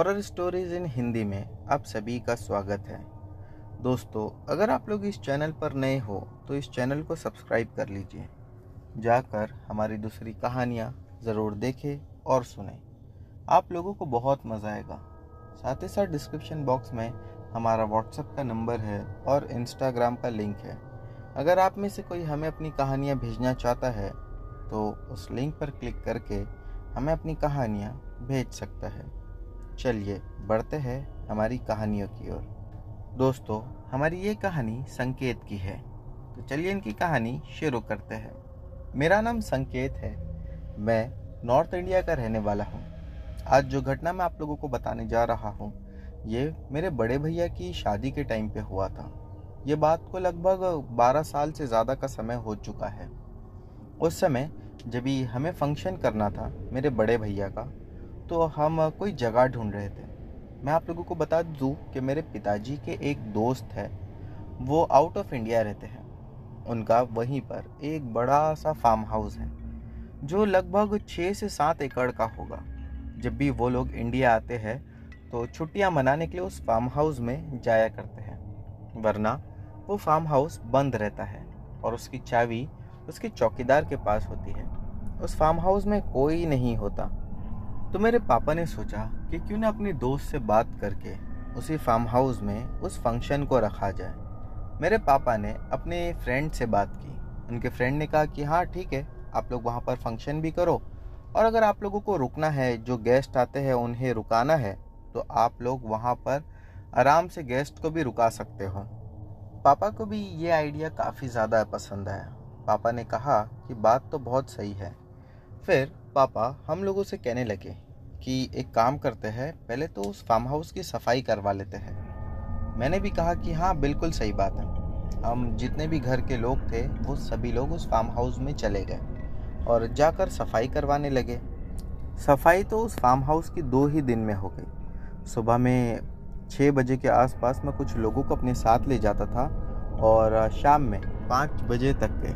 Horror stories in Hindi में आप सभी का स्वागत है। दोस्तों, अगर आप लोग इस चैनल पर नए हो तो इस चैनल को सब्सक्राइब कर लीजिए। जाकर हमारी दूसरी कहानियाँ ज़रूर देखें और सुनें। आप लोगों को बहुत मज़ा आएगा। साथ ही साथ डिस्क्रिप्शन बॉक्स में हमारा व्हाट्सएप का नंबर है और इंस्टाग्राम का लिंक है। अगर आप में से कोई हमें अपनी कहानियाँ भेजना चाहता है तो उस लिंक पर क्लिक करके हमें अपनी कहानियाँ भेज सकता है। चलिए बढ़ते हैं हमारी कहानियों की ओर। दोस्तों, हमारी ये कहानी संकेत की है, तो चलिए इनकी कहानी शुरू करते हैं। मेरा नाम संकेत है। मैं नॉर्थ इंडिया का रहने वाला हूँ। आज जो घटना मैं आप लोगों को बताने जा रहा हूँ, ये मेरे बड़े भैया की शादी के टाइम पे हुआ था। ये बात को लगभग 12 साल से ज़्यादा का समय हो चुका है। उस समय जब भी हमें फंक्शन करना था मेरे बड़े भैया का, तो हम कोई जगह ढूंढ रहे थे। मैं आप लोगों को बता दूं कि मेरे पिताजी के एक दोस्त है, वो आउट ऑफ इंडिया रहते हैं। उनका वहीं पर एक बड़ा सा फार्म हाउस है जो लगभग 6 से 7 एकड़ का होगा। जब भी वो लोग इंडिया आते हैं तो छुट्टियां मनाने के लिए उस फार्म हाउस में जाया करते हैं, वरना वो फार्म हाउस बंद रहता है और उसकी चाबी उसके चौकीदार के पास होती है। उस फार्म हाउस में कोई नहीं होता। तो मेरे पापा ने सोचा कि क्यों ना अपनी दोस्त से बात करके उसी फार्म हाउस में उस फंक्शन को रखा जाए। मेरे पापा ने अपने फ्रेंड से बात की। उनके फ्रेंड ने कहा कि हाँ ठीक है, आप लोग वहाँ पर फंक्शन भी करो, और अगर आप लोगों को रुकना है, जो गेस्ट आते हैं उन्हें रुकाना है, तो आप लोग वहाँ पर आराम से गेस्ट को भी रुका सकते हो। पापा को भी ये आइडिया काफ़ी ज़्यादा पसंद आया। पापा ने कहा कि बात तो बहुत सही है। फिर पापा हम लोगों से कहने लगे कि एक काम करते हैं, पहले तो उस फार्म हाउस की सफाई करवा लेते हैं। मैंने भी कहा कि हाँ बिल्कुल सही बात है। हम जितने भी घर के लोग थे वो सभी लोग उस फार्म हाउस में चले गए और जाकर सफाई करवाने लगे। सफाई तो उस फार्म हाउस की 2 ही दिन में हो गई। सुबह में 6 बजे के आसपास मैं कुछ लोगों को अपने साथ ले जाता था और शाम में 5 बजे तक के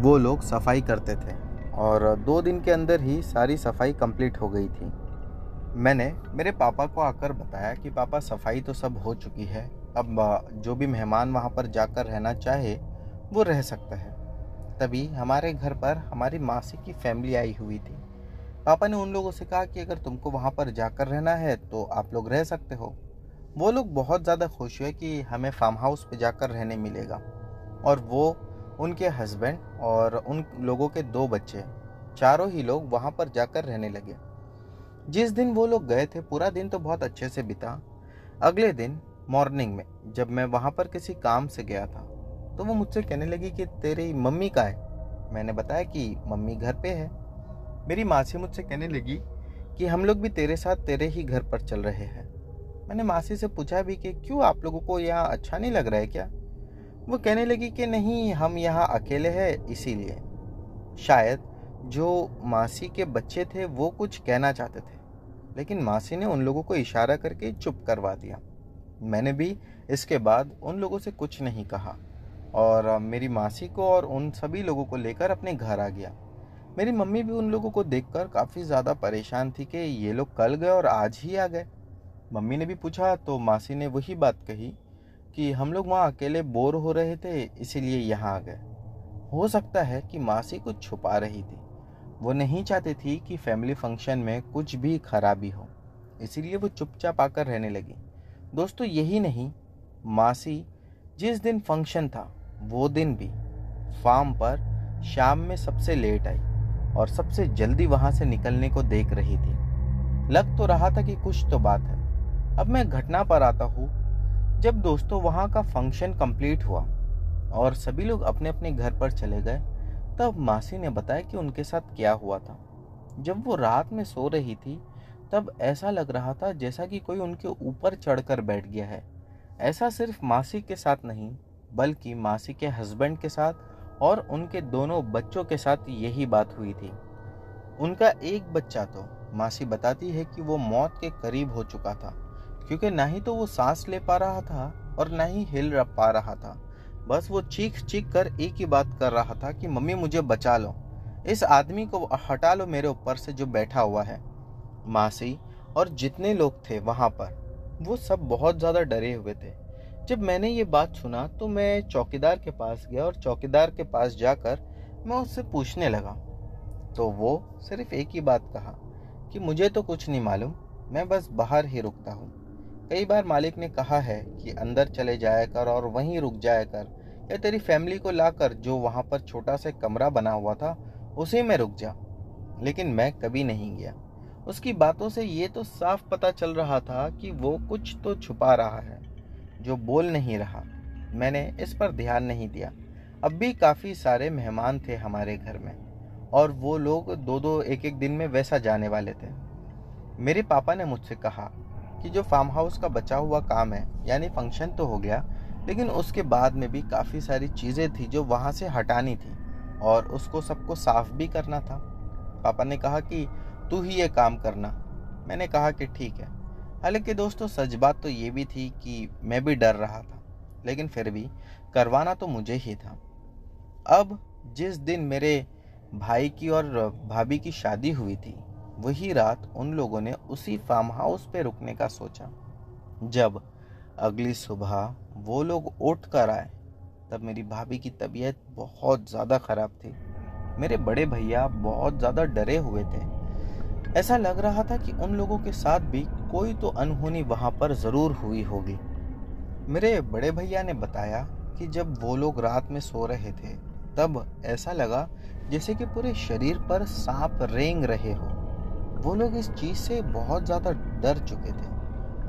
वो लोग सफाई करते थे और 2 दिन के अंदर ही सारी सफाई कंप्लीट हो गई थी। मैंने मेरे पापा को आकर बताया कि पापा सफाई तो सब हो चुकी है, अब जो भी मेहमान वहाँ पर जाकर रहना चाहे वो रह सकता है। तभी हमारे घर पर हमारी मासी की फैमिली आई हुई थी। पापा ने उन लोगों से कहा कि अगर तुमको वहाँ पर जाकर रहना है तो आप लोग रह सकते हो। वो लोग बहुत ज़्यादा खुश हुए कि हमें फार्म हाउस पे जाकर रहने मिलेगा, और वो, उनके हस्बैंड और उन लोगों के 2 बच्चे, चारों ही लोग वहाँ पर जाकर रहने लगे। जिस दिन वो लोग गए थे पूरा दिन तो बहुत अच्छे से बीता। अगले दिन मॉर्निंग में जब मैं वहाँ पर किसी काम से गया था तो वो मुझसे कहने लगी कि तेरी मम्मी कहाँ है। मैंने बताया कि मम्मी घर पे है। मेरी मासी मुझसे कहने लगी कि हम लोग भी तेरे साथ तेरे ही घर पर चल रहे हैं। मैंने मासी से पूछा भी कि क्यों, आप लोगों को यहाँ अच्छा नहीं लग रहा है क्या? वो कहने लगी कि नहीं, हम यहाँ अकेले हैं इसीलिए। शायद जो मासी के बच्चे थे वो कुछ कहना चाहते थे, लेकिन मासी ने उन लोगों को इशारा करके चुप करवा दिया। मैंने भी इसके बाद उन लोगों से कुछ नहीं कहा और मेरी मासी को और उन सभी लोगों को लेकर अपने घर आ गया। मेरी मम्मी भी उन लोगों को देखकर काफ़ी ज़्यादा परेशान थी कि ये लोग कल गए और आज ही आ गए। मम्मी ने भी पूछा तो मासी ने वही बात कही कि हम लोग वहाँ अकेले बोर हो रहे थे इसीलिए यहाँ आ गए। हो सकता है कि मासी कुछ छुपा रही थी। वो नहीं चाहती थी कि फैमिली फंक्शन में कुछ भी खराबी हो, इसीलिए वो चुपचाप आकर रहने लगी। दोस्तों, यही नहीं, मासी जिस दिन फंक्शन था वो दिन भी फार्म पर शाम में सबसे लेट आई और सबसे जल्दी वहां से निकलने को देख रही थी। लग तो रहा था कि कुछ तो बात है। अब मैं घटना पर आता हूँ। जब दोस्तों वहाँ का फंक्शन कंप्लीट हुआ और सभी लोग अपने अपने घर पर चले गए, तब मासी ने बताया कि उनके साथ क्या हुआ था। जब वो रात में सो रही थी तब ऐसा लग रहा था जैसा कि कोई उनके ऊपर चढ़कर बैठ गया है। ऐसा सिर्फ मासी के साथ नहीं, बल्कि मासी के हस्बैंड के साथ और उनके दोनों बच्चों के साथ यही बात हुई थी। उनका एक बच्चा तो मासी बताती है कि वो मौत के करीब हो चुका था, क्योंकि ना ही तो वो सांस ले पा रहा था और ना ही हिल पा रहा था। बस वो चीख चीख कर एक ही बात कर रहा था कि मम्मी मुझे बचा लो, इस आदमी को हटा लो मेरे ऊपर से जो बैठा हुआ है। मासी और जितने लोग थे वहाँ पर वो सब बहुत ज़्यादा डरे हुए थे। जब मैंने ये बात सुना तो मैं चौकीदार के पास गया और चौकीदार के पास जाकर मैं उससे पूछने लगा। तो वो सिर्फ एक ही बात कहा कि मुझे तो कुछ नहीं मालूम, मैं बस बाहर ही रुकता हूँ। कई बार मालिक ने कहा है कि अंदर चले जाया कर और वहीं रुक जाया कर, या तेरी फैमिली को लाकर जो वहाँ पर छोटा सा कमरा बना हुआ था उसी में रुक जा, लेकिन मैं कभी नहीं गया। उसकी बातों से ये तो साफ पता चल रहा था कि वो कुछ तो छुपा रहा है जो बोल नहीं रहा। मैंने इस पर ध्यान नहीं दिया। अब भी काफ़ी सारे मेहमान थे हमारे घर में और वो लोग दो दो एक एक दिन में वैसा जाने वाले थे। मेरे पापा ने मुझसे कहा कि जो फार्म हाउस का बचा हुआ काम है, यानी फंक्शन तो हो गया, लेकिन उसके बाद में भी काफ़ी सारी चीज़ें थी जो वहाँ से हटानी थी और उसको सबको साफ भी करना था। पापा ने कहा कि तू ही ये काम करना। मैंने कहा कि ठीक है। हालांकि दोस्तों सच बात तो ये भी थी कि मैं भी डर रहा था, लेकिन फिर भी करवाना तो मुझे ही था। अब जिस दिन मेरे भाई की और भाभी की शादी हुई थी, वही रात उन लोगों ने उसी फार्म हाउस पे रुकने का सोचा। जब अगली सुबह वो लोग उठ कर आए, तब मेरी भाभी की तबीयत बहुत ज़्यादा ख़राब थी। मेरे बड़े भैया बहुत ज़्यादा डरे हुए थे। ऐसा लग रहा था कि उन लोगों के साथ भी कोई तो अनहोनी वहाँ पर ज़रूर हुई होगी। मेरे बड़े भैया ने बताया कि जब वो लोग रात में सो रहे थे, तब ऐसा लगा जैसे कि पूरे शरीर पर सांप रेंग रहे हो। वो लोग इस चीज़ से बहुत ज़्यादा डर चुके थे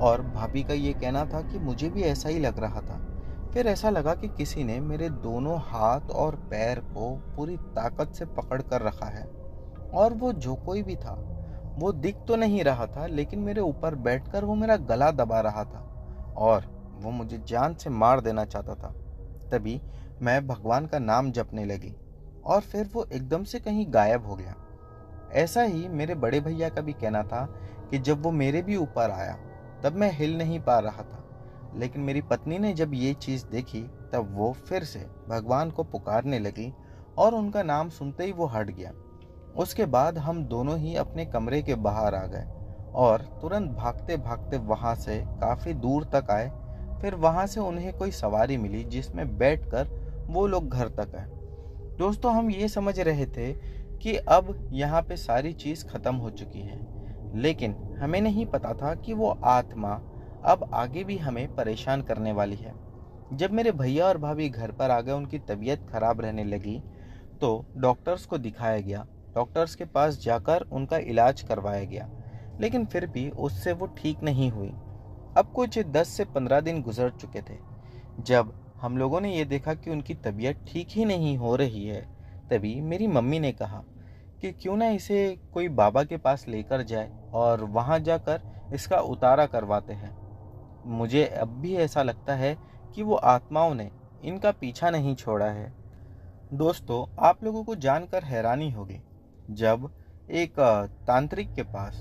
और भाभी का ये कहना था कि मुझे भी ऐसा ही लग रहा था। फिर ऐसा लगा कि किसी ने मेरे दोनों हाथ और पैर को पूरी ताकत से पकड़ कर रखा है और वो जो कोई भी था वो दिख तो नहीं रहा था, लेकिन मेरे ऊपर बैठकर वो मेरा गला दबा रहा था और वो मुझे जान से मार देना चाहता था। तभी मैं भगवान का नाम जपने लगी और फिर वो एकदम से कहीं गायब हो गया। ऐसा ही मेरे बड़े भैया का भी कहना था कि जब वो मेरे भी ऊपर आया तब मैं हिल नहीं पा रहा था, लेकिन मेरी पत्नी ने जब ये चीज़ देखी तब वो फिर से भगवान को पुकारने लगी और उनका नाम सुनते ही वो हट गया। उसके बाद हम दोनों ही अपने कमरे के बाहर आ गए और तुरंत भागते भागते वहाँ से काफ़ी दूर तक आए। फिर वहाँ से उन्हें कोई सवारी मिली जिसमें बैठकर वो लोग घर तक आए। दोस्तों हम ये समझ रहे थे कि अब यहाँ पे सारी चीज़ ख़त्म हो चुकी है, लेकिन हमें नहीं पता था कि वो आत्मा अब आगे भी हमें परेशान करने वाली है। जब मेरे भैया और भाभी घर पर आ गए, उनकी तबीयत खराब रहने लगी, तो डॉक्टर्स को दिखाया गया। डॉक्टर्स के पास जाकर उनका इलाज करवाया गया, लेकिन फिर भी उससे वो ठीक नहीं हुई। अब कुछ 10 से 15 दिन गुजर चुके थे। जब हम लोगों ने ये देखा कि उनकी तबीयत ठीक ही नहीं हो रही है, तभी मेरी मम्मी ने कहा कि क्यों ना इसे कोई बाबा के पास लेकर जाए और वहाँ जाकर इसका उतारा करवाते हैं। मुझे अब भी ऐसा लगता है कि वो आत्माओं ने इनका पीछा नहीं छोड़ा है। दोस्तों आप लोगों को जानकर हैरानी होगी, जब एक तांत्रिक के पास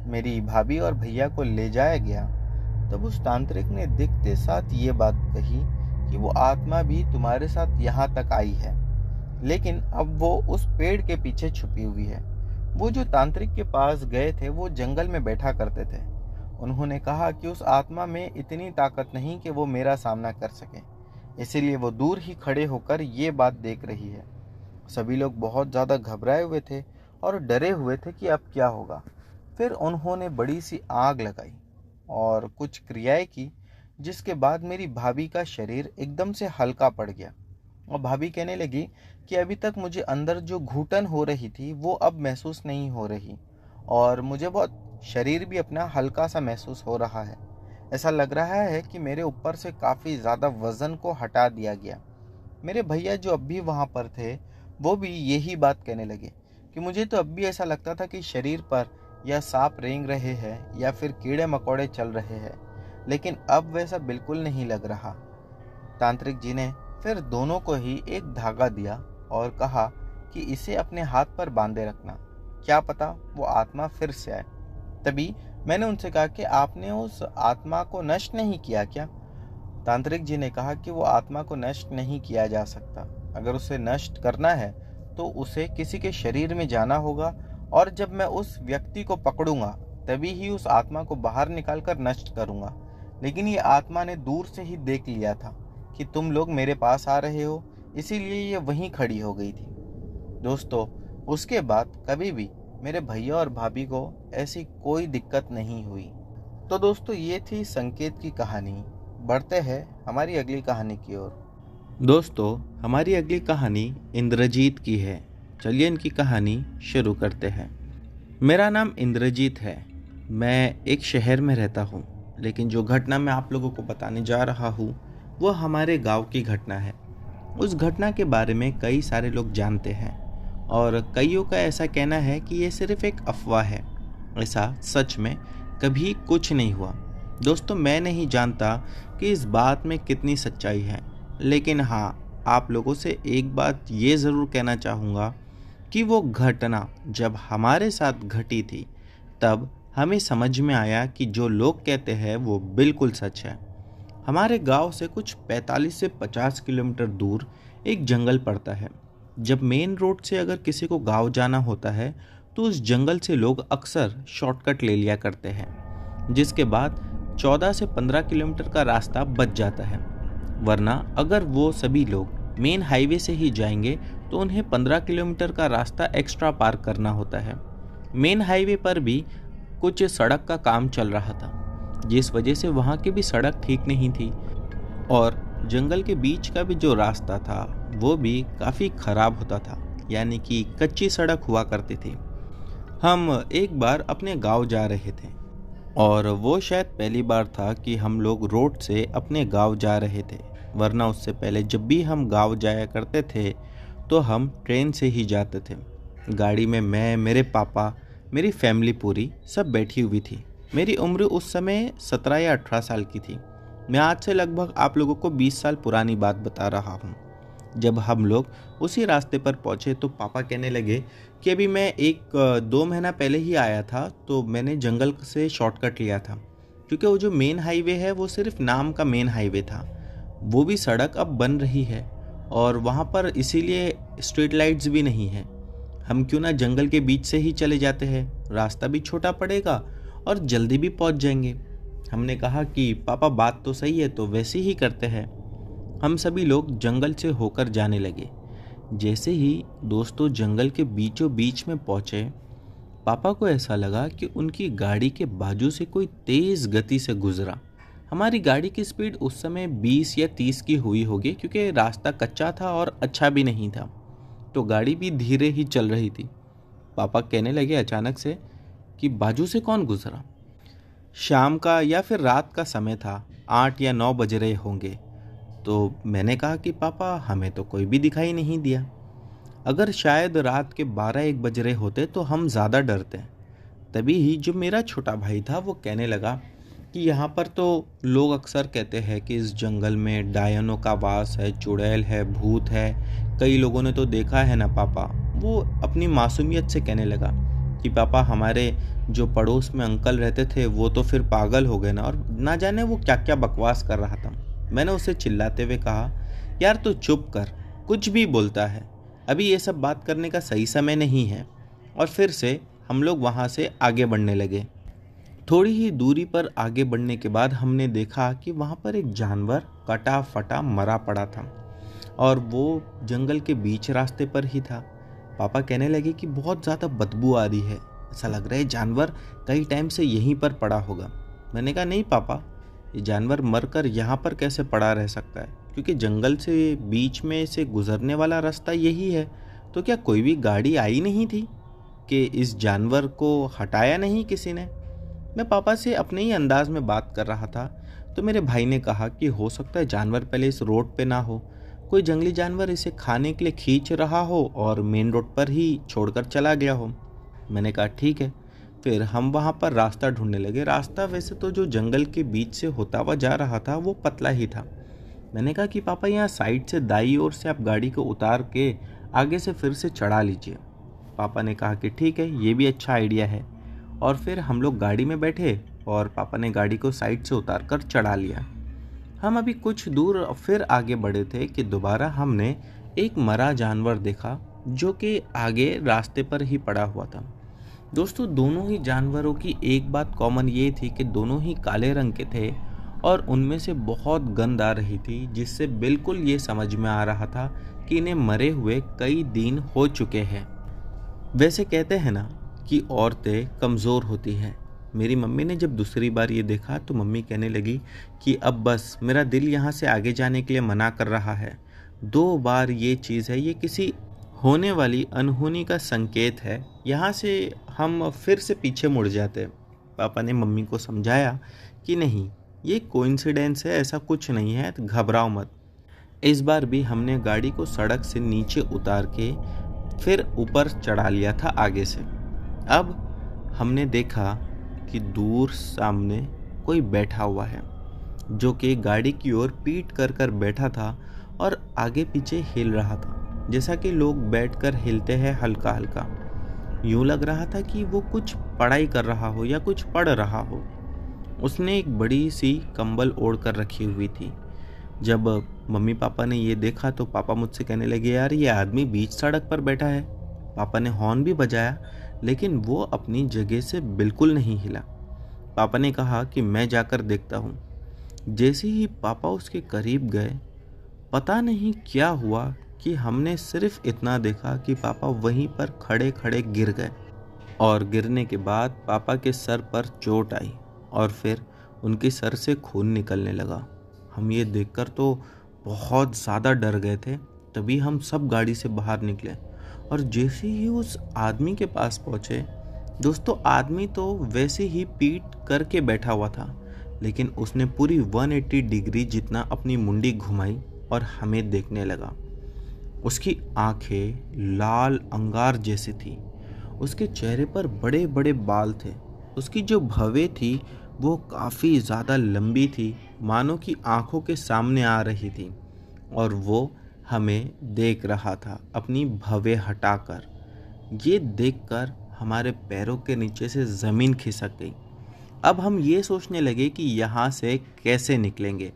मेरी भाभी और भैया को ले जाया गया, तब उस तांत्रिक ने दिखते साथ ये बात कही कि वो आत्मा भी तुम्हारे साथ यहाँ तक आई है, लेकिन अब वो उस पेड़ के पीछे छुपी हुई है। वो जो तांत्रिक के पास गए थे वो जंगल में बैठा करते थे। उन्होंने कहा कि उस आत्मा में इतनी ताकत नहीं कि वो मेरा सामना कर सके, इसीलिए वो दूर ही खड़े होकर ये बात देख रही है। सभी लोग बहुत ज़्यादा घबराए हुए थे और डरे हुए थे कि अब क्या होगा। फिर उन्होंने बड़ी सी आग लगाई और कुछ क्रियाएं की, जिसके बाद मेरी भाभी का शरीर एकदम से हल्का पड़ गया और भाभी कहने लगी कि अभी तक मुझे अंदर जो घुटन हो रही थी वो अब महसूस नहीं हो रही और मुझे बहुत शरीर भी अपना हल्का सा महसूस हो रहा है। ऐसा लग रहा है कि मेरे ऊपर से काफ़ी ज़्यादा वज़न को हटा दिया गया। मेरे भैया जो अब भी वहाँ पर थे वो भी यही बात कहने लगे कि मुझे तो अब भी ऐसा लगता था कि शरीर पर या सांप रेंग रहे हैं या फिर कीड़े मकोड़े चल रहे हैं, लेकिन अब वैसा बिल्कुल नहीं लग रहा। तांत्रिक जी ने फिर दोनों को ही एक धागा दिया और कहा कि इसे अपने हाथ पर बांधे रखना, क्या पता वो आत्मा फिर से आए। तभी मैंने उनसे कहा कि आपने उस आत्मा को नष्ट नहीं किया क्या? तांत्रिक जी ने कहा कि वो आत्मा को नष्ट नहीं किया जा सकता। अगर उसे नष्ट करना है तो उसे किसी के शरीर में जाना होगा और जब मैं उस व्यक्ति को पकड़ूंगा तभी ही उस आत्मा को बाहर निकालकर नष्ट करूंगा। लेकिन ये आत्मा ने दूर से ही देख लिया था कि तुम लोग मेरे पास आ रहे हो, इसीलिए ये वहीं खड़ी हो गई थी। दोस्तों, उसके बाद कभी भी मेरे भैया और भाभी को ऐसी कोई दिक्कत नहीं हुई। तो दोस्तों, ये थी संकेत की कहानी। बढ़ते हैं हमारी अगली कहानी की ओर। दोस्तों, हमारी अगली कहानी इंद्रजीत की है। चलिए इनकी कहानी शुरू करते हैं। मेरा नाम इंद्रजीत है। मैं एक शहर में रहता हूँ, लेकिन जो घटना मैं आप लोगों को बताने जा रहा हूँ वो हमारे गांव की घटना है। उस घटना के बारे में कई सारे लोग जानते हैं और कईयों का ऐसा कहना है कि ये सिर्फ एक अफवाह है। ऐसा सच में कभी कुछ नहीं हुआ। दोस्तों, मैं नहीं जानता कि इस बात में कितनी सच्चाई है, लेकिन हाँ, आप लोगों से एक बात ये ज़रूर कहना चाहूँगा कि वो घटना जब हमारे साथ घटी थी तब हमें समझ में आया कि जो लोग कहते हैं वो बिल्कुल सच है। हमारे गांव से कुछ 45 से 50 किलोमीटर दूर एक जंगल पड़ता है। जब मेन रोड से अगर किसी को गांव जाना होता है तो उस जंगल से लोग अक्सर शॉर्टकट ले लिया करते हैं, जिसके बाद 14 से 15 किलोमीटर का रास्ता बच जाता है। वरना अगर वो सभी लोग मेन हाईवे से ही जाएंगे तो उन्हें 15 किलोमीटर का रास्ता एक्स्ट्रा पार करना होता है। मेन हाईवे पर भी कुछ सड़क का काम चल रहा था, जिस वजह से वहाँ की भी सड़क ठीक नहीं थी और जंगल के बीच का भी जो रास्ता था वो भी काफ़ी ख़राब होता था, यानी कि कच्ची सड़क हुआ करती थी। हम एक बार अपने गांव जा रहे थे और वो शायद पहली बार था कि हम लोग रोड से अपने गांव जा रहे थे, वरना उससे पहले जब भी हम गांव जाया करते थे तो हम ट्रेन से ही जाते थे। गाड़ी में मैं, मेरे पापा, मेरी फैमिली पूरी सब बैठी हुई थी। मेरी उम्र उस समय 17 या 18 साल की थी। मैं आज से लगभग आप लोगों को 20 साल पुरानी बात बता रहा हूँ। जब हम लोग उसी रास्ते पर पहुँचे तो पापा कहने लगे कि अभी मैं 1-2 महीना पहले ही आया था, तो मैंने जंगल से शॉर्टकट लिया था, क्योंकि वो जो मेन हाईवे है वो सिर्फ नाम का मेन हाईवे था। वो भी सड़क अब बन रही है और वहाँ पर इसीलिए स्ट्रीट लाइट्स भी नहीं है। हम क्यों ना जंगल के बीच से ही चले जाते हैं, रास्ता भी छोटा पड़ेगा और जल्दी भी पहुँच जाएंगे। हमने कहा कि पापा बात तो सही है, तो वैसे ही करते हैं। हम सभी लोग जंगल से होकर जाने लगे। जैसे ही दोस्तों जंगल के बीचों बीच में पहुँचे, पापा को ऐसा लगा कि उनकी गाड़ी के बाजू से कोई तेज़ गति से गुजरा। हमारी गाड़ी की स्पीड उस समय 20 या 30 की हुई होगी, क्योंकि रास्ता कच्चा था और अच्छा भी नहीं था, तो गाड़ी भी धीरे ही चल रही थी। पापा कहने लगे अचानक से कि बाजू से कौन गुजरा। शाम का या फिर रात का समय था, 8 या 9 बज रहे होंगे। तो मैंने कहा कि पापा, हमें तो कोई भी दिखाई नहीं दिया। अगर शायद रात के 12-1 बज रहे होते तो हम ज़्यादा डरते। तभी ही जो मेरा छोटा भाई था वो कहने लगा कि यहाँ पर तो लोग अक्सर कहते हैं कि इस जंगल में डायनों का वास है, चुड़ैल है, भूत है, कई लोगों ने तो देखा है ना पापा। वो अपनी मासूमियत से कहने लगा कि पापा, हमारे जो पड़ोस में अंकल रहते थे वो तो फिर पागल हो गए ना, और ना जाने वो क्या क्या बकवास कर रहा था। मैंने उसे चिल्लाते हुए कहा, यार तू चुप कर, कुछ भी बोलता है, अभी ये सब बात करने का सही समय नहीं है। और फिर से हम लोग वहाँ से आगे बढ़ने लगे। थोड़ी ही दूरी पर आगे बढ़ने के बाद हमने देखा कि वहाँ पर एक जानवर कटा फटा मरा पड़ा था और वो जंगल के बीच रास्ते पर ही था। पापा कहने लगे कि बहुत ज़्यादा बदबू आ रही है, ऐसा लग रहा है जानवर कई टाइम से यहीं पर पड़ा होगा। मैंने कहा नहीं पापा, ये जानवर मरकर यहाँ पर कैसे पड़ा रह सकता है, क्योंकि जंगल से बीच में से गुजरने वाला रास्ता यही है। तो क्या कोई भी गाड़ी आई नहीं थी कि इस जानवर को हटाया नहीं किसी ने? मैं पापा से अपने ही अंदाज में बात कर रहा था तो मेरे भाई ने कहा कि हो सकता है जानवर पहले इस रोड पे ना हो, कोई जंगली जानवर इसे खाने के लिए खींच रहा हो और मेन रोड पर ही छोड़कर चला गया हो। मैंने कहा ठीक है। फिर हम वहाँ पर रास्ता ढूंढने लगे। रास्ता वैसे तो जो जंगल के बीच से होता हुआ जा रहा था वो पतला ही था। मैंने कहा कि पापा, यहाँ साइड से दाईं ओर से आप गाड़ी को उतार के आगे से फिर से चढ़ा लीजिए। पापा ने कहा कि ठीक है, ये भी अच्छा आइडिया है। और फिर हम लोग गाड़ी में बैठे और पापा ने गाड़ी को साइड से उतार कर चढ़ा लिया। हम अभी कुछ दूर फिर आगे बढ़े थे कि दोबारा हमने एक मरा जानवर देखा जो कि आगे रास्ते पर ही पड़ा हुआ था। दोस्तों दोनों ही जानवरों की एक बात कॉमन ये थी कि दोनों ही काले रंग के थे और उनमें से बहुत गंध आ रही थी, जिससे बिल्कुल ये समझ में आ रहा था कि इन्हें मरे हुए कई दिन हो चुके हैं। वैसे कहते हैं ना कि औरतें कमज़ोर होती हैं। मेरी मम्मी ने जब दूसरी बार ये देखा तो मम्मी कहने लगी कि अब बस, मेरा दिल यहाँ से आगे जाने के लिए मना कर रहा है। 2 बार ये चीज़ है, ये किसी होने वाली अनहोनी का संकेत है, यहाँ से हम फिर से पीछे मुड़ जाते। पापा ने मम्मी को समझाया कि नहीं, ये कोइंसिडेंस है, ऐसा कुछ नहीं है, तो घबराओ मत। इस बार भी हमने गाड़ी को सड़क से नीचे उतार के फिर ऊपर चढ़ा लिया था आगे से। अब हमने देखा कि दूर सामने कोई बैठा हुआ है, जो कि गाड़ी की ओर पीठ कर कर बैठा था और आगे पीछे हिल रहा था, जैसा कि लोग बैठकर हिलते हैं हल्का हल्का। यूं लग रहा था कि वो कुछ पढ़ाई कर रहा हो या कुछ पढ़ रहा हो। उसने एक बड़ी सी कंबल ओढ़ कर रखी हुई थी। जब मम्मी पापा ने ये देखा तो पापा मुझसे कहने लगे, यार ये आदमी बीच सड़क पर बैठा है। पापा ने हॉर्न भी बजाया, लेकिन वो अपनी जगह से बिल्कुल नहीं हिला। पापा ने कहा कि मैं जाकर देखता हूँ। जैसे ही पापा उसके करीब गए, पता नहीं क्या हुआ कि हमने सिर्फ इतना देखा कि पापा वहीं पर खड़े खड़े गिर गए और गिरने के बाद पापा के सर पर चोट आई और फिर उनके सर से खून निकलने लगा। हम ये देखकर तो बहुत ज़्यादा डर गए थे। तभी हम सब गाड़ी से बाहर निकले और जैसे ही उस आदमी के पास पहुँचे, दोस्तों आदमी तो वैसे ही पीठ करके बैठा हुआ था, लेकिन उसने पूरी 180 डिग्री जितना अपनी मुंडी घुमाई और हमें देखने लगा। उसकी आंखें लाल अंगार जैसी थी। उसके चेहरे पर बड़े बड़े बाल थे। उसकी जो भवें थी वो काफ़ी ज़्यादा लंबी थी, मानो कि आंखों के सामने आ रही थी, और वो हमें देख रहा था अपनी भवें हटाकर। ये देखकर हमारे पैरों के नीचे से ज़मीन खिसक गई। अब हम ये सोचने लगे कि यहाँ से कैसे निकलेंगे।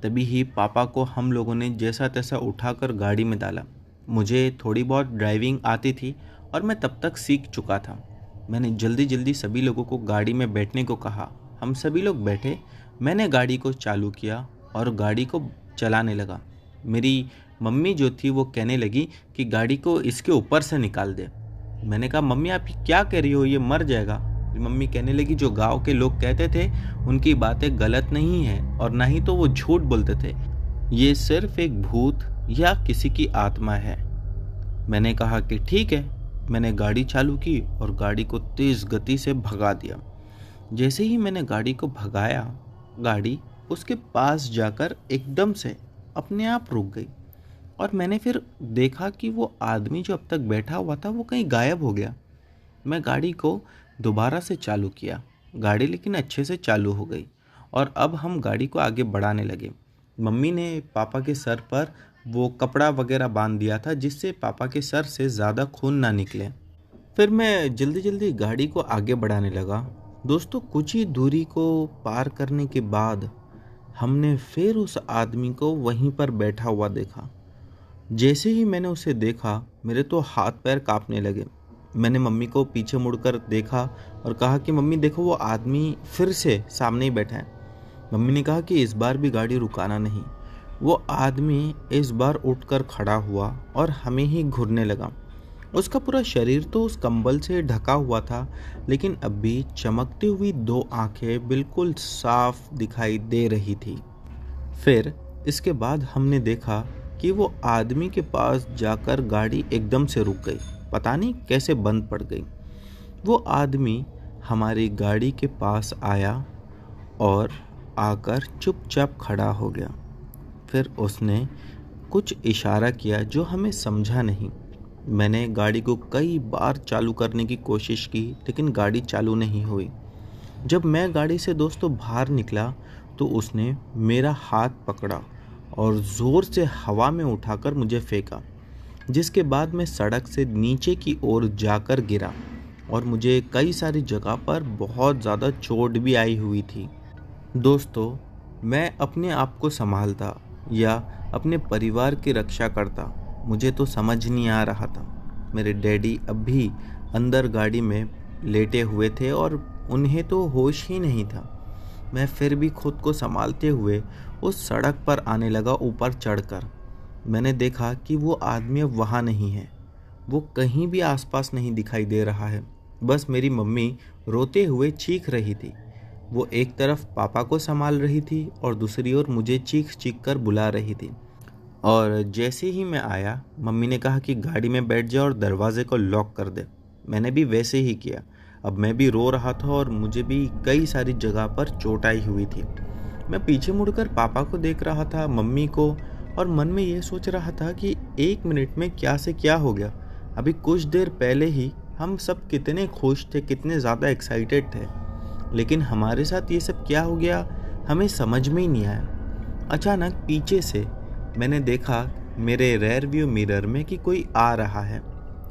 तभी ही पापा को हम लोगों ने जैसा तैसा उठाकर गाड़ी में डाला। मुझे थोड़ी बहुत ड्राइविंग आती थी और मैं तब तक सीख चुका था। मैंने जल्दी जल्दी सभी लोगों को गाड़ी में बैठने को कहा। हम सभी लोग बैठे। मैंने गाड़ी को चालू किया और गाड़ी को चलाने लगा। मेरी मम्मी जो थी वो कहने लगी कि गाड़ी को इसके ऊपर से निकाल दे। मैंने कहा, मम्मी आप क्या कह रही हो, ये मर जाएगा। मम्मी कहने लगी, जो गांव के लोग कहते थे उनकी बातें गलत नहीं है और ना ही तो वो झूठ बोलते थे, ये सिर्फ एक भूत या किसी की आत्मा है। मैंने कहा कि ठीक है। मैंने गाड़ी चालू की और गाड़ी को तेज़ गति से भगा दिया। जैसे ही मैंने गाड़ी को भगाया, गाड़ी उसके पास जाकर एकदम से अपने आप रुक गई और मैंने फिर देखा कि वो आदमी जो अब तक बैठा हुआ था वो कहीं गायब हो गया। मैं गाड़ी को दोबारा से चालू किया। गाड़ी लेकिन अच्छे से चालू हो गई और अब हम गाड़ी को आगे बढ़ाने लगे। मम्मी ने पापा के सर पर वो कपड़ा वगैरह बांध दिया था, जिससे पापा के सर से ज़्यादा खून ना निकले। फिर मैं जल्दी जल्दी गाड़ी को आगे बढ़ाने लगा। दोस्तों कुछ ही दूरी को पार करने के बाद हमने फिर उस आदमी को वहीं पर बैठा हुआ देखा। जैसे ही मैंने उसे देखा, मेरे तो हाथ पैर कांपने लगे। मैंने मम्मी को पीछे मुड़कर देखा और कहा कि मम्मी देखो, वो आदमी फिर से सामने ही बैठा है। मम्मी ने कहा कि इस बार भी गाड़ी रुकाना नहीं। वो आदमी इस बार उठकर खड़ा हुआ और हमें ही घूरने लगा। उसका पूरा शरीर तो उस कंबल से ढका हुआ था, लेकिन अब भी चमकती हुई 2 आंखें बिल्कुल साफ दिखाई दे रही थी। फिर इसके बाद हमने देखा कि वो आदमी के पास जाकर गाड़ी एकदम से रुक गई। पता नहीं कैसे बंद पड़ गई। वो आदमी हमारी गाड़ी के पास आया और आकर चुपचाप खड़ा हो गया। फिर उसने कुछ इशारा किया जो हमें समझा नहीं। मैंने गाड़ी को कई बार चालू करने की कोशिश की, लेकिन गाड़ी चालू नहीं हुई। जब मैं गाड़ी से दोस्तों बाहर निकला तो उसने मेरा हाथ पकड़ा और ज़ोर से हवा में उठाकर मुझे फेंका, जिसके बाद मैं सड़क से नीचे की ओर जाकर गिरा और मुझे कई सारी जगह पर बहुत ज़्यादा चोट भी आई हुई थी। दोस्तों मैं अपने आप को संभालता या अपने परिवार की रक्षा करता, मुझे तो समझ नहीं आ रहा था। मेरे डैडी अब भी अंदर गाड़ी में लेटे हुए थे और उन्हें तो होश ही नहीं था। मैं फिर भी खुद को संभालते हुए उस सड़क पर आने लगा ऊपर चढ़कर। मैंने देखा कि वो आदमी अब वहाँ नहीं है। वो कहीं भी आसपास नहीं दिखाई दे रहा है। बस मेरी मम्मी रोते हुए चीख रही थी। वो एक तरफ पापा को संभाल रही थी और दूसरी ओर मुझे चीख चीख कर बुला रही थी। और जैसे ही मैं आया, मम्मी ने कहा कि गाड़ी में बैठ जा और दरवाजे को लॉक कर दे। मैंने भी वैसे ही किया। अब मैं भी रो रहा था और मुझे भी कई सारी जगह पर चोट आई हुई थी। मैं पीछे मुड़कर पापा को देख रहा था, मम्मी को, और मन में ये सोच रहा था कि 1 मिनट में क्या से क्या हो गया। अभी कुछ देर पहले ही हम सब कितने खुश थे, कितने ज़्यादा एक्साइटेड थे, लेकिन हमारे साथ ये सब क्या हो गया हमें समझ में ही नहीं आया। अचानक पीछे से मैंने देखा मेरे रेयर व्यू मिरर में कि कोई आ रहा है,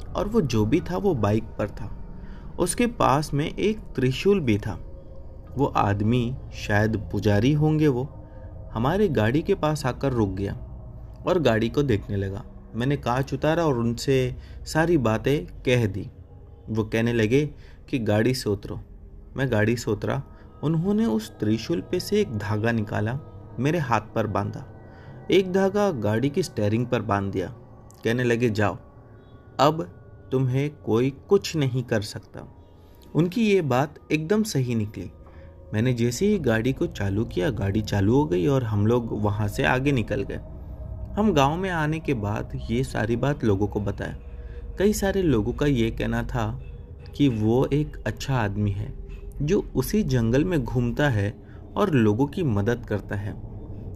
और वो जो भी था वो बाइक पर था। उसके पास में एक त्रिशूल भी था। वो आदमी शायद पुजारी होंगे। वो हमारे गाड़ी के पास आकर रुक गया और गाड़ी को देखने लगा। मैंने कांच उतारा और उनसे सारी बातें कह दी। वो कहने लगे कि गाड़ी से उतरो। मैं गाड़ी से उतरा। उन्होंने उस त्रिशूल पे से एक धागा निकाला, मेरे हाथ पर बांधा। एक धागा गाड़ी की स्टीयरिंग पर बांध दिया। कहने लगे जाओ, अब तुम्हें कोई कुछ नहीं कर सकता। उनकी ये बात एकदम सही निकली। मैंने जैसे ही गाड़ी को चालू किया, गाड़ी चालू हो गई और हम लोग वहाँ से आगे निकल गए। हम गांव में आने के बाद ये सारी बात लोगों को बताया। कई सारे लोगों का ये कहना था कि वो एक अच्छा आदमी है जो उसी जंगल में घूमता है और लोगों की मदद करता है।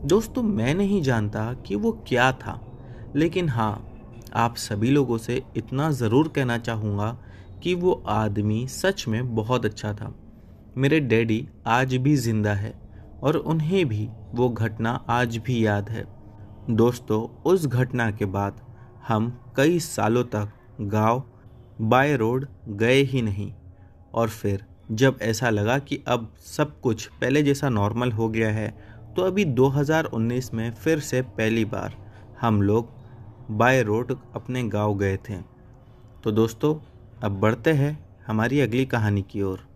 दोस्तों, मैं नहीं जानता कि वो क्या था, लेकिन हाँ, आप सभी लोगों से इतना ज़रूर कहना चाहूँगा कि वो आदमी सच में बहुत अच्छा था। मेरे डैडी आज भी ज़िंदा है और उन्हें भी वो घटना आज भी याद है। दोस्तों, उस घटना के बाद हम कई सालों तक गांव बाय रोड गए ही नहीं। और फिर जब ऐसा लगा कि अब सब कुछ पहले जैसा नॉर्मल हो गया है, तो अभी 2019 में फिर से पहली बार हम लोग बाय रोड अपने गांव गए थे। तो दोस्तों, अब बढ़ते हैं हमारी अगली कहानी की ओर।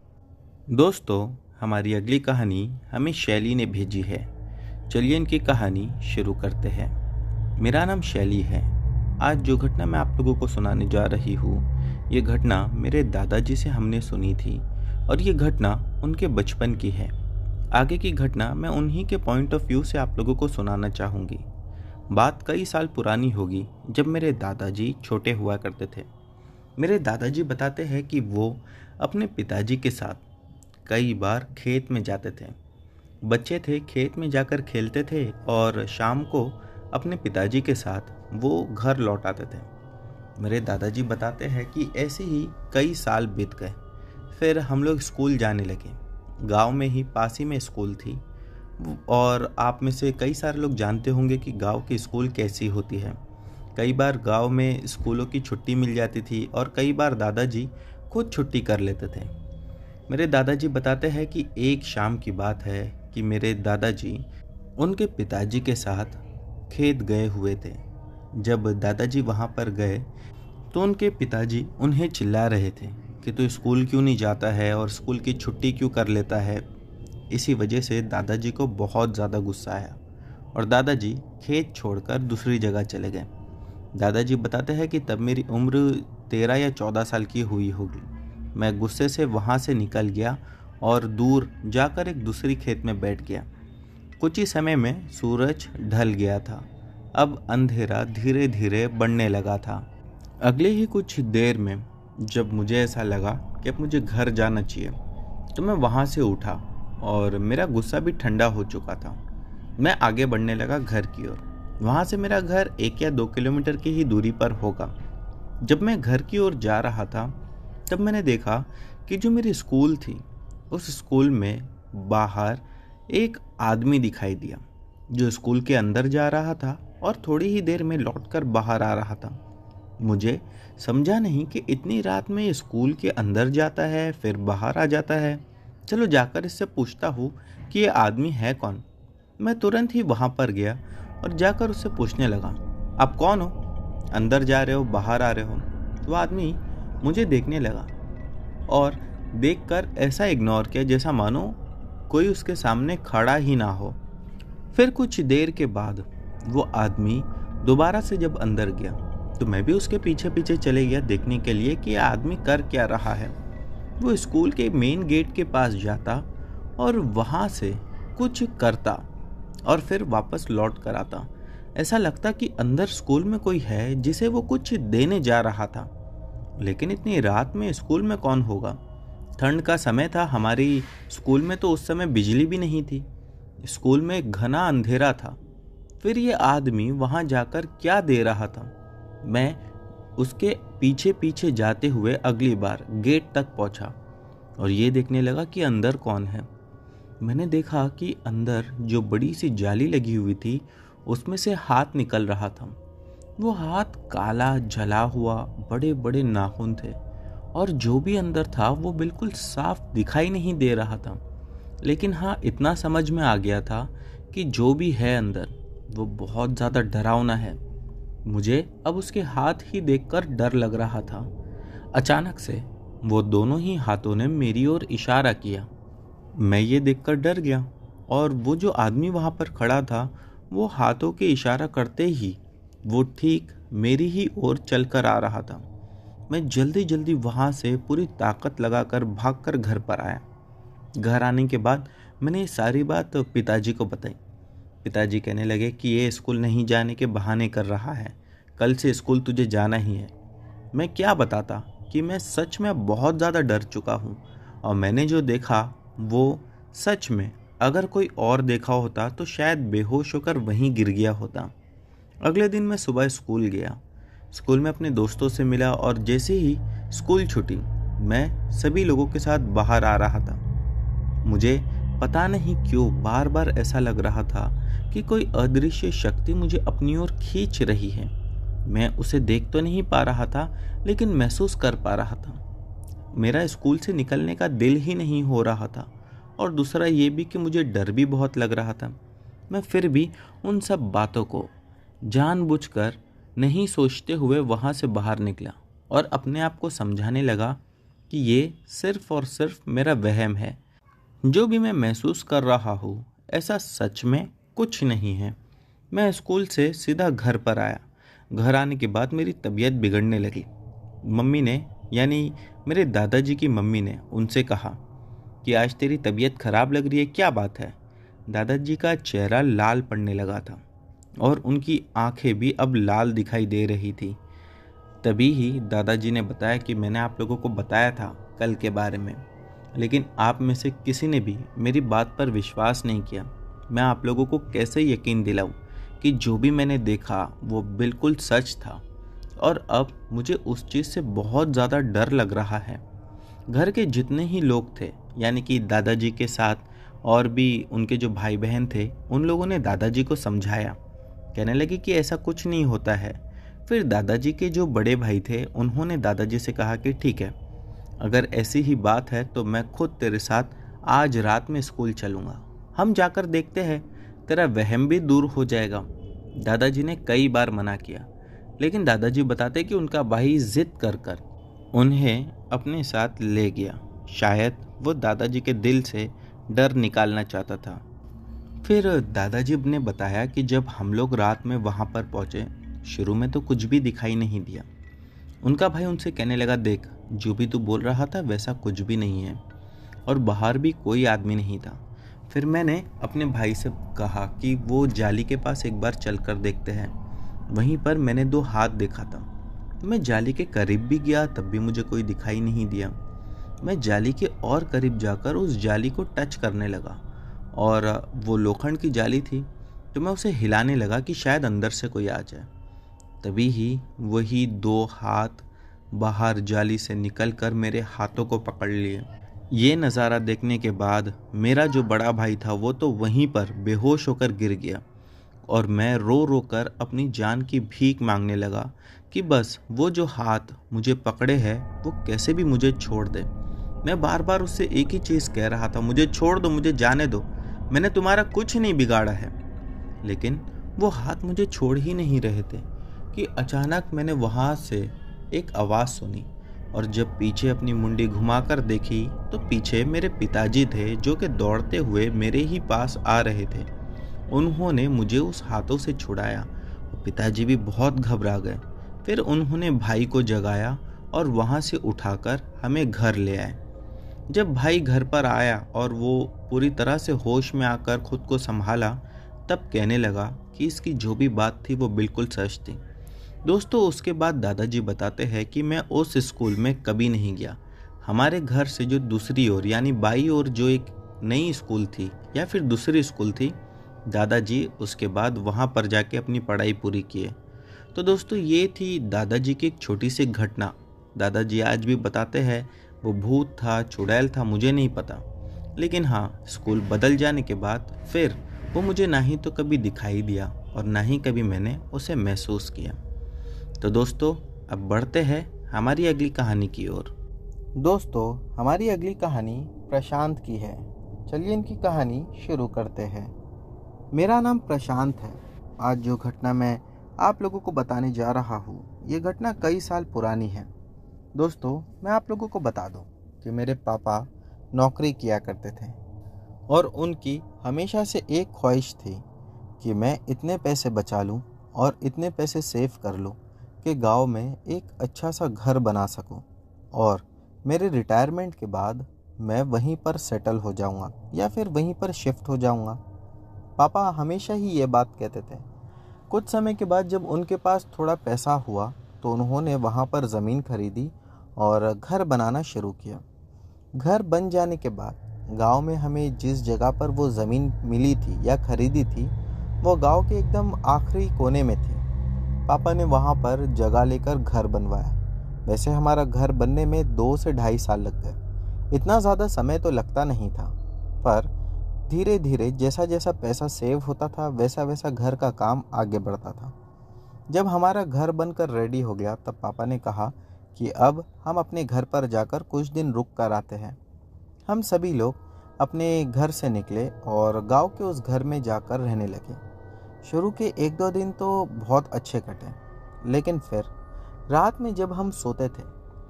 दोस्तों, हमारी अगली कहानी हमें शैली ने भेजी है। चलिए इनकी कहानी शुरू करते हैं। मेरा नाम शैली है। आज जो घटना मैं आप लोगों को सुनाने जा रही हूँ, ये घटना मेरे दादाजी से हमने सुनी थी और ये घटना उनके बचपन की है। आगे की घटना मैं उन्हीं के पॉइंट ऑफ व्यू से आप लोगों को सुनाना चाहूँगी। बात कई साल पुरानी होगी, जब मेरे दादाजी छोटे हुआ करते थे। मेरे दादाजी बताते हैं कि वो अपने पिताजी के साथ कई बार खेत में जाते थे। बच्चे थे, खेत में जाकर खेलते थे और शाम को अपने पिताजी के साथ वो घर लौट आते थे। मेरे दादाजी बताते हैं कि ऐसे ही कई साल बीत गए। फिर हम लोग स्कूल जाने लगे। गांव में ही पास ही में स्कूल थी, और आप में से कई सारे लोग जानते होंगे कि गांव की स्कूल कैसी होती है। कई बार गांव में स्कूलों की छुट्टी मिल जाती थी और कई बार दादाजी खुद छुट्टी कर लेते थे। मेरे दादाजी बताते हैं कि एक शाम की बात है कि मेरे दादाजी उनके पिताजी के साथ खेत गए हुए थे। जब दादाजी वहाँ पर गए तो उनके पिताजी उन्हें चिल्ला रहे थे कि तू स्कूल क्यों नहीं जाता है और स्कूल की छुट्टी क्यों कर लेता है। इसी वजह से दादाजी को बहुत ज़्यादा गुस्सा आया और दादाजी खेत छोड़कर दूसरी जगह चले गए। दादाजी बताते हैं कि तब मेरी उम्र 13 या 14 साल की हुई होगी। मैं गुस्से से वहाँ से निकल गया और दूर जाकर एक दूसरी खेत में बैठ गया। कुछ ही समय में सूरज ढल गया था। अब अंधेरा धीरे धीरे बढ़ने लगा था। अगले ही कुछ देर में जब मुझे ऐसा लगा कि अब मुझे घर जाना चाहिए, तो मैं वहाँ से उठा और मेरा गुस्सा भी ठंडा हो चुका था। मैं आगे बढ़ने लगा घर की ओर। वहाँ से मेरा घर 1 या 2 किलोमीटर की ही दूरी पर होगा। जब मैं घर की ओर जा रहा था, तब मैंने देखा कि जो मेरी स्कूल थी, उस स्कूल में बाहर एक आदमी दिखाई दिया जो स्कूल के अंदर जा रहा था और थोड़ी ही देर में लौटकर बाहर आ रहा था। मुझे समझा नहीं कि इतनी रात में स्कूल के अंदर जाता है फिर बाहर आ जाता है। चलो जाकर इससे पूछता हूँ कि ये आदमी है कौन। मैं तुरंत ही वहाँ पर गया और जाकर उससे पूछने लगा, आप कौन हो, अंदर जा रहे हो बाहर आ रहे हो। वो आदमी मुझे देखने लगा और देखकर ऐसा इग्नोर किया जैसा मानो कोई उसके सामने खड़ा ही ना हो। फिर कुछ देर के बाद वो आदमी दोबारा से जब अंदर गया तो मैं भी उसके पीछे पीछे चले गया देखने के लिए कि यह आदमी कर क्या रहा है। वो स्कूल के मेन गेट के पास जाता और वहाँ से कुछ करता और फिर वापस लौट कर आता। ऐसा लगता कि अंदर स्कूल में कोई है जिसे वो कुछ देने जा रहा था। लेकिन इतनी रात में स्कूल में कौन होगा? ठंड का समय था, हमारी स्कूल में तो उस समय बिजली भी नहीं थी। स्कूल में घना अंधेरा था। फिर ये आदमी वहाँ जाकर क्या दे रहा था? मैं उसके पीछे पीछे जाते हुए अगली बार गेट तक पहुँचा और ये देखने लगा कि अंदर कौन है। मैंने देखा कि अंदर जो बड़ी सी जाली लगी हुई थी उसमें से हाथ निकल रहा था। वो हाथ काला जला हुआ, बड़े बड़े नाखून थे और जो भी अंदर था वो बिल्कुल साफ दिखाई नहीं दे रहा था। लेकिन हाँ, इतना समझ में आ गया था कि जो भी है अंदर वो बहुत ज़्यादा डरावना है। मुझे अब उसके हाथ ही देखकर डर लग रहा था। अचानक से वो दोनों ही हाथों ने मेरी ओर इशारा किया। मैं ये देखकर डर गया और वो जो आदमी वहाँ पर खड़ा था वो हाथों के इशारा करते ही वो ठीक मेरी ही ओर चलकर आ रहा था। मैं जल्दी जल्दी वहाँ से पूरी ताकत लगाकर भागकर घर पर आया। घर आने के बाद मैंने ये सारी बात पिताजी को बताई। पिताजी कहने लगे कि ये स्कूल नहीं जाने के बहाने कर रहा है, कल से स्कूल तुझे जाना ही है। मैं क्या बताता कि मैं सच में बहुत ज़्यादा डर चुका हूँ और मैंने जो देखा वो सच में अगर कोई और देखा होता तो शायद बेहोश होकर वहीं गिर गया होता। अगले दिन मैं सुबह स्कूल गया। स्कूल में अपने दोस्तों से मिला और जैसे ही स्कूल छूटी मैं सभी लोगों के साथ बाहर आ रहा था। मुझे पता नहीं क्यों बार बार ऐसा लग रहा था कि कोई अदृश्य शक्ति मुझे अपनी ओर खींच रही है। मैं उसे देख तो नहीं पा रहा था लेकिन महसूस कर पा रहा था। मेरा स्कूल से निकलने का दिल ही नहीं हो रहा था और दूसरा ये भी कि मुझे डर भी बहुत लग रहा था। मैं फिर भी उन सब बातों को जानबूझकर नहीं सोचते हुए वहाँ से बाहर निकला और अपने आप को समझाने लगा कि ये सिर्फ और सिर्फ मेरा वहम है। जो भी मैं महसूस कर रहा हूँ ऐसा सच में कुछ नहीं है। मैं स्कूल से सीधा घर पर आया। घर आने के बाद मेरी तबीयत बिगड़ने लगी। मम्मी ने, यानी मेरे दादाजी की मम्मी ने उनसे कहा कि आज तेरी तबीयत खराब लग रही है, क्या बात है? दादाजी का चेहरा लाल पड़ने लगा था और उनकी आंखें भी अब लाल दिखाई दे रही थी। तभी ही दादाजी ने बताया कि मैंने आप लोगों को बताया था कल के बारे में, लेकिन आप में से किसी ने भी मेरी बात पर विश्वास नहीं किया। मैं आप लोगों को कैसे यकीन दिलाऊं कि जो भी मैंने देखा वो बिल्कुल सच था और अब मुझे उस चीज़ से बहुत ज़्यादा डर लग रहा है। घर के जितने ही लोग थे, यानी कि दादाजी के साथ और भी उनके जो भाई बहन थे, उन लोगों ने दादाजी को समझाया। कहने लगे कि ऐसा कुछ नहीं होता है। फिर दादाजी के जो बड़े भाई थे उन्होंने दादाजी से कहा कि ठीक है, अगर ऐसी ही बात है तो मैं खुद तेरे साथ आज रात में स्कूल चलूँगा। हम जाकर देखते हैं, तेरा वहम भी दूर हो जाएगा। दादाजी ने कई बार मना किया, लेकिन दादाजी बताते कि उनका भाई जिद कर कर उन्हें अपने साथ ले गया। शायद वो दादाजी के दिल से डर निकालना चाहता था। फिर दादाजी ने बताया कि जब हम लोग रात में वहाँ पर पहुँचे, शुरू में तो कुछ भी दिखाई नहीं दिया। उनका भाई उनसे कहने लगा, देख, जो भी तू बोल रहा था वैसा कुछ भी नहीं है और बाहर भी कोई आदमी नहीं था। फिर मैंने अपने भाई से कहा कि वो जाली के पास एक बार चल कर देखते हैं। वहीं पर मैंने 2 हाथ देखा था। मैं जाली के करीब भी गया, तब भी मुझे कोई दिखाई नहीं दिया। मैं जाली के और करीब जाकर उस जाली को टच करने लगा और वो लोखंड की जाली थी, तो मैं उसे हिलाने लगा कि शायद अंदर से कोई आ जाए। तभी ही वही 2 हाथ बाहर जाली से निकलकर मेरे हाथों को पकड़ लिए। ये नज़ारा देखने के बाद मेरा जो बड़ा भाई था वो तो वहीं पर बेहोश होकर गिर गया और मैं रो रो कर अपनी जान की भीख मांगने लगा कि बस वो जो हाथ मुझे पकड़े है वो कैसे भी मुझे छोड़ दे। मैं बार बार उससे एक ही चीज़ कह रहा था, मुझे छोड़ दो, मुझे जाने दो, मैंने तुम्हारा कुछ नहीं बिगाड़ा है। लेकिन वो हाथ मुझे छोड़ ही नहीं रहे थे कि अचानक मैंने वहाँ से एक आवाज़ सुनी। और जब पीछे अपनी मुंडी घुमाकर देखी तो पीछे मेरे पिताजी थे, जो कि दौड़ते हुए मेरे ही पास आ रहे थे। उन्होंने मुझे उस हाथों से छुड़ाया और पिताजी भी बहुत घबरा गए। फिर उन्होंने भाई को जगाया और वहाँ से उठाकर हमें घर ले आए। जब भाई घर पर आया और वो पूरी तरह से होश में आकर खुद को संभाला, तब कहने लगा कि इसकी जो भी बात थी वो बिल्कुल सच थी। दोस्तों, उसके बाद दादाजी बताते हैं कि मैं उस स्कूल में कभी नहीं गया। हमारे घर से जो दूसरी ओर यानी बाई ओर जो एक नई स्कूल थी या फिर दूसरी स्कूल थी, दादाजी उसके बाद वहाँ पर जाके अपनी पढ़ाई पूरी किए। तो दोस्तों, ये थी दादाजी की एक छोटी सी घटना। दादाजी आज भी बताते हैं वो भूत था, चुड़ैल था, मुझे नहीं पता, लेकिन हाँ, स्कूल बदल जाने के बाद फिर वो मुझे ना ही तो कभी दिखाई दिया और ना ही कभी मैंने उसे महसूस किया। तो दोस्तों, अब बढ़ते हैं हमारी अगली कहानी की ओर। दोस्तों, हमारी अगली कहानी प्रशांत की है। चलिए इनकी कहानी शुरू करते हैं। मेरा नाम प्रशांत है। आज जो घटना मैं आप लोगों को बताने जा रहा हूँ, ये घटना कई साल पुरानी है। दोस्तों, मैं आप लोगों को बता दूँ कि मेरे पापा नौकरी किया करते थे और उनकी हमेशा से एक ख्वाहिश थी कि मैं इतने पैसे बचा लूँ और इतने पैसे सेव कर लूँ कि गांव में एक अच्छा सा घर बना सकूँ और मेरे रिटायरमेंट के बाद मैं वहीं पर सेटल हो जाऊँगा या फिर वहीं पर शिफ्ट हो जाऊँगा। पापा हमेशा ही ये बात कहते थे। कुछ समय के बाद जब उनके पास थोड़ा पैसा हुआ तो उन्होंने वहाँ पर ज़मीन खरीदी और घर बनाना शुरू किया। घर बन जाने के बाद गांव में हमें जिस जगह पर वो ज़मीन मिली थी या खरीदी थी, वो गांव के एकदम आखिरी कोने में थी। पापा ने वहाँ पर जगह लेकर घर बनवाया। वैसे हमारा घर बनने में 2 से ढाई साल लग गए। इतना ज़्यादा समय तो लगता नहीं था, पर धीरे धीरे जैसा जैसा पैसा सेव होता था वैसा वैसा घर का काम आगे बढ़ता था। जब हमारा घर बनकर रेडी हो गया तब पापा ने कहा कि अब हम अपने घर पर जाकर कुछ दिन रुक कर आते हैं। हम सभी लोग अपने घर से निकले और गांव के उस घर में जाकर रहने लगे। शुरू के 1-2 दिन तो बहुत अच्छे कटे, लेकिन फिर रात में जब हम सोते थे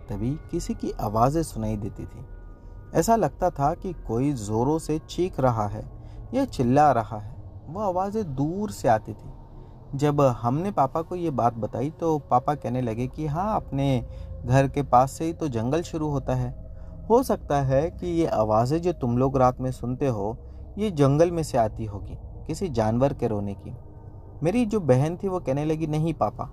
तभी किसी की आवाज़ें सुनाई देती थी। ऐसा लगता था कि कोई ज़ोरों से चीख रहा है या चिल्ला रहा है। वो आवाज़ें दूर से आती थी। जब हमने पापा को ये बात बताई तो पापा कहने लगे कि हाँ, अपने घर के पास से ही तो जंगल शुरू होता है। हो सकता है कि ये आवाज़ें जो तुम लोग रात में सुनते हो, ये जंगल में से आती होगी, किसी जानवर के रोने की। मेरी जो बहन थी वो कहने लगी, नहीं पापा,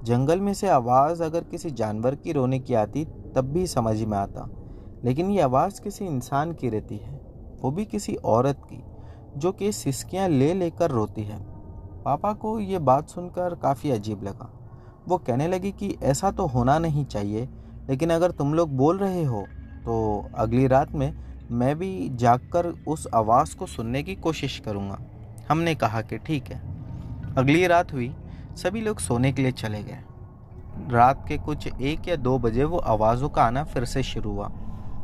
जंगल में से आवाज़ अगर किसी जानवर की रोने की आती तब भी समझ में आता, लेकिन ये आवाज़ किसी इंसान की रहती है, वो भी किसी औरत की, जो कि सिसकियाँ ले लेकर रोती है। पापा को ये बात सुनकर काफ़ी अजीब लगा। वो कहने लगी कि ऐसा तो होना नहीं चाहिए, लेकिन अगर तुम लोग बोल रहे हो तो अगली रात में मैं भी जागकर उस आवाज़ को सुनने की कोशिश करूँगा। हमने कहा कि ठीक है। अगली रात हुई, सभी लोग सोने के लिए चले गए। रात के कुछ 1 या 2 बजे वो आवाज़ों का आना फिर से शुरू हुआ।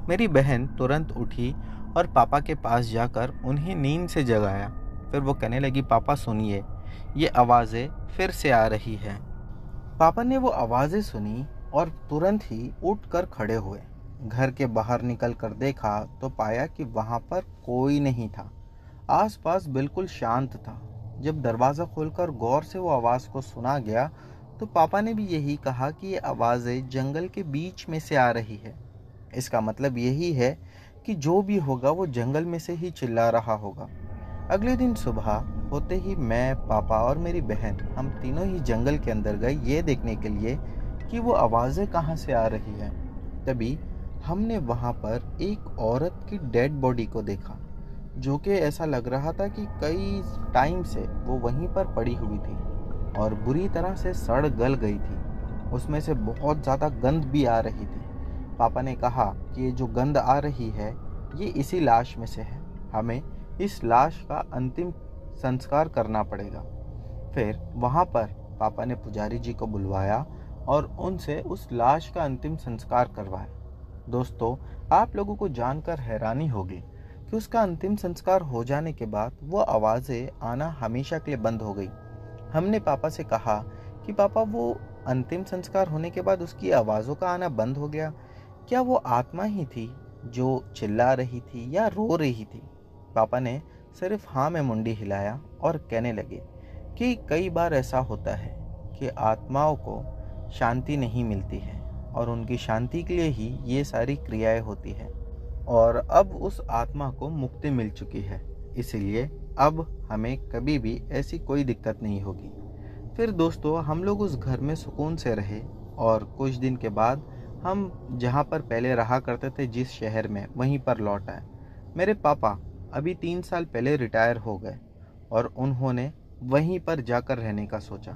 मेरी बहन तुरंत उठी और पापा के पास जाकर उन्हें नींद से जगाया। फिर वो कहने लगी, पापा सुनिए, ये आवाज़ें फिर से आ रही हैं। पापा ने वो आवाज़ें सुनी और तुरंत ही उठकर खड़े हुए। घर के बाहर निकल कर देखा तो पाया कि वहाँ पर कोई नहीं था। आसपास बिल्कुल शांत था। जब दरवाज़ा खोलकर गौर से वो आवाज़ को सुना गया तो पापा ने भी यही कहा कि ये आवाज़ें जंगल के बीच में से आ रही है। इसका मतलब यही है कि जो भी होगा वो जंगल में से ही चिल्ला रहा होगा। अगले दिन सुबह होते ही मैं, पापा और मेरी बहन, हम तीनों ही जंगल के अंदर गए ये देखने के लिए कि वो आवाज़ें कहाँ से आ रही हैं। तभी हमने वहाँ पर एक औरत की डेड बॉडी को देखा, जो कि ऐसा लग रहा था कि कई टाइम से वो वहीं पर पड़ी हुई थी और बुरी तरह से सड़ गल गई थी। उसमें से बहुत ज़्यादा गंध भी आ रही थी। पापा ने कहा कि ये जो गंध आ रही है ये इसी लाश में से है, हमें इस लाश का अंतिम संस्कार करना पड़ेगा। फिर वहाँ पर पापा ने पुजारी जी को बुलवाया और उनसे उस लाश का अंतिम संस्कार करवाया। दोस्तों, आप लोगों को जानकर हैरानी होगी कि उसका अंतिम संस्कार हो जाने के बाद वो आवाज़ें आना हमेशा के लिए बंद हो गई। हमने पापा से कहा कि पापा, वो अंतिम संस्कार होने के बाद उसकी आवाज़ों का आना बंद हो गया? क्या वो आत्मा ही थी जो चिल्ला रही थी या रो रही थी? पापा ने सिर्फ हाँ में मुंडी हिलाया और कहने लगे कि कई बार ऐसा होता है कि आत्माओं को शांति नहीं मिलती है और उनकी शांति के लिए ही ये सारी क्रियाएं होती है, और अब उस आत्मा को मुक्ति मिल चुकी है, इसलिए अब हमें कभी भी ऐसी कोई दिक्कत नहीं होगी। फिर दोस्तों हम लोग उस घर में सुकून से रहे और कुछ दिन के बाद हम जहाँ पर पहले रहा करते थे, जिस शहर में, वहीं पर लौट आए। मेरे पापा अभी 3 साल पहले रिटायर हो गए और उन्होंने वहीं पर जाकर रहने का सोचा।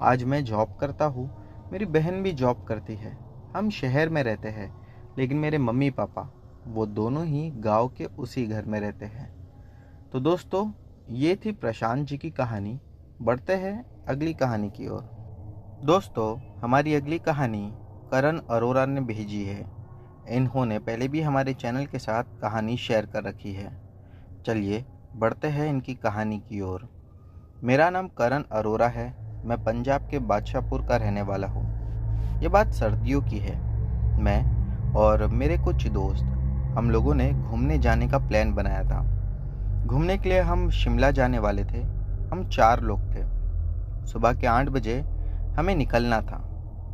आज मैं जॉब करता हूँ, मेरी बहन भी जॉब करती है, हम शहर में रहते हैं, लेकिन मेरे मम्मी पापा वो दोनों ही गांव के उसी घर में रहते हैं। तो दोस्तों ये थी प्रशांत जी की कहानी। बढ़ते हैं अगली कहानी की ओर। दोस्तों हमारी अगली कहानी करण अरोरा ने भेजी है। इन्होंने पहले भी हमारे चैनल के साथ कहानी शेयर कर रखी है। चलिए बढ़ते हैं इनकी कहानी की ओर। मेरा नाम करण अरोरा है। मैं पंजाब के बादशाहपुर का रहने वाला हूँ। ये बात सर्दियों की है। मैं और मेरे कुछ दोस्त, हम लोगों ने घूमने जाने का प्लान बनाया था। घूमने के लिए हम शिमला जाने वाले थे। हम 4 लोग थे। सुबह के 8 बजे हमें निकलना था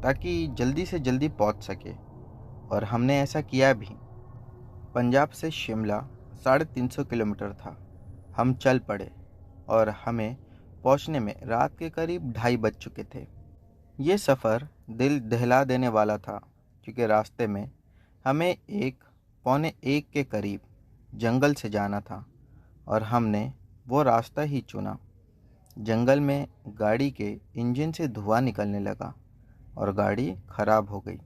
ताकि जल्दी से जल्दी पहुंच सके, और हमने ऐसा किया भी। पंजाब से शिमला 350 किलोमीटर था। हम चल पड़े और हमें पहुंचने में रात के करीब 2:30 बज चुके थे। ये सफ़र दिल दहला देने वाला था क्योंकि रास्ते में हमें 1 पौने 1 के करीब जंगल से जाना था और हमने वो रास्ता ही चुना। जंगल में गाड़ी के इंजन से धुआं निकलने लगा और गाड़ी ख़राब हो गई।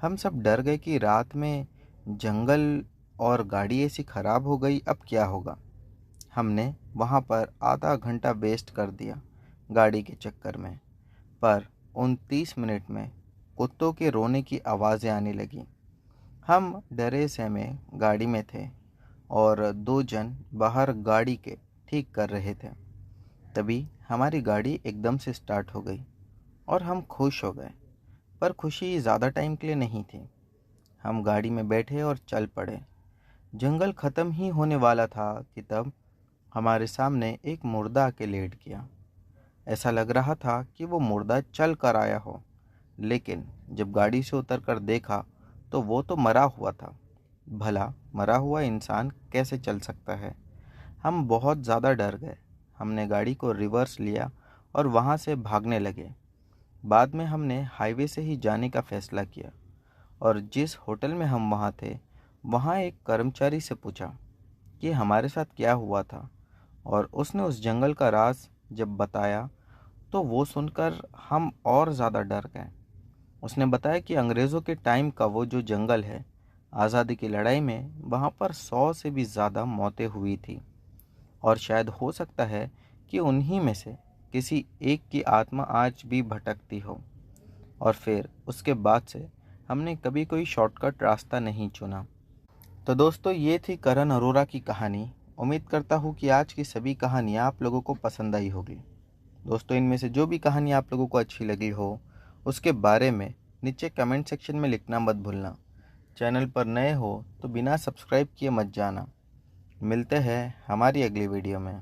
हम सब डर गए कि रात में जंगल और गाड़ी ऐसी ख़राब हो गई, अब क्या होगा। हमने वहाँ पर आधा घंटा वेस्ट कर दिया गाड़ी के चक्कर में। पर उन 30 मिनट में कुत्तों के रोने की आवाज़ें आने लगी। हम डरे सहमे गाड़ी में थे और 2 जन बाहर गाड़ी के ठीक कर रहे थे। तभी हमारी गाड़ी एकदम से स्टार्ट हो गई और हम खुश हो गए, पर खुशी ज़्यादा टाइम के लिए नहीं थी। हम गाड़ी में बैठे और चल पड़े। जंगल ख़त्म ही होने वाला था कि तब हमारे सामने एक मुर्दा आके लेट गया। ऐसा लग रहा था कि वो मुर्दा चल कर आया हो, लेकिन जब गाड़ी से उतर कर देखा तो वो तो मरा हुआ था। भला मरा हुआ इंसान कैसे चल सकता है। हम बहुत ज़्यादा डर गए। हमने गाड़ी को रिवर्स लिया और वहाँ से भागने लगे। बाद में हमने हाईवे से ही जाने का फ़ैसला किया और जिस होटल में हम वहाँ थे, वहाँ एक कर्मचारी से पूछा कि हमारे साथ क्या हुआ था, और उसने उस जंगल का राज जब बताया तो वो सुनकर हम और ज़्यादा डर गए। उसने बताया कि अंग्रेज़ों के टाइम का वो जो जंगल है, आज़ादी की लड़ाई में वहाँ पर 100 से भी ज़्यादा मौतें हुई थी, और शायद हो सकता है कि उन्हीं में से किसी एक की आत्मा आज भी भटकती हो। और फिर उसके बाद से हमने कभी कोई शॉर्टकट रास्ता नहीं चुना। तो दोस्तों ये थी करण अरोरा की कहानी। उम्मीद करता हूँ कि आज की सभी कहानियाँ आप लोगों को पसंद आई होगी। दोस्तों इनमें से जो भी कहानी आप लोगों को अच्छी लगी हो, उसके बारे में नीचे कमेंट सेक्शन में लिखना मत भूलना। चैनल पर नए हो तो बिना सब्सक्राइब किए मत जाना। मिलते हैं हमारी अगली वीडियो में।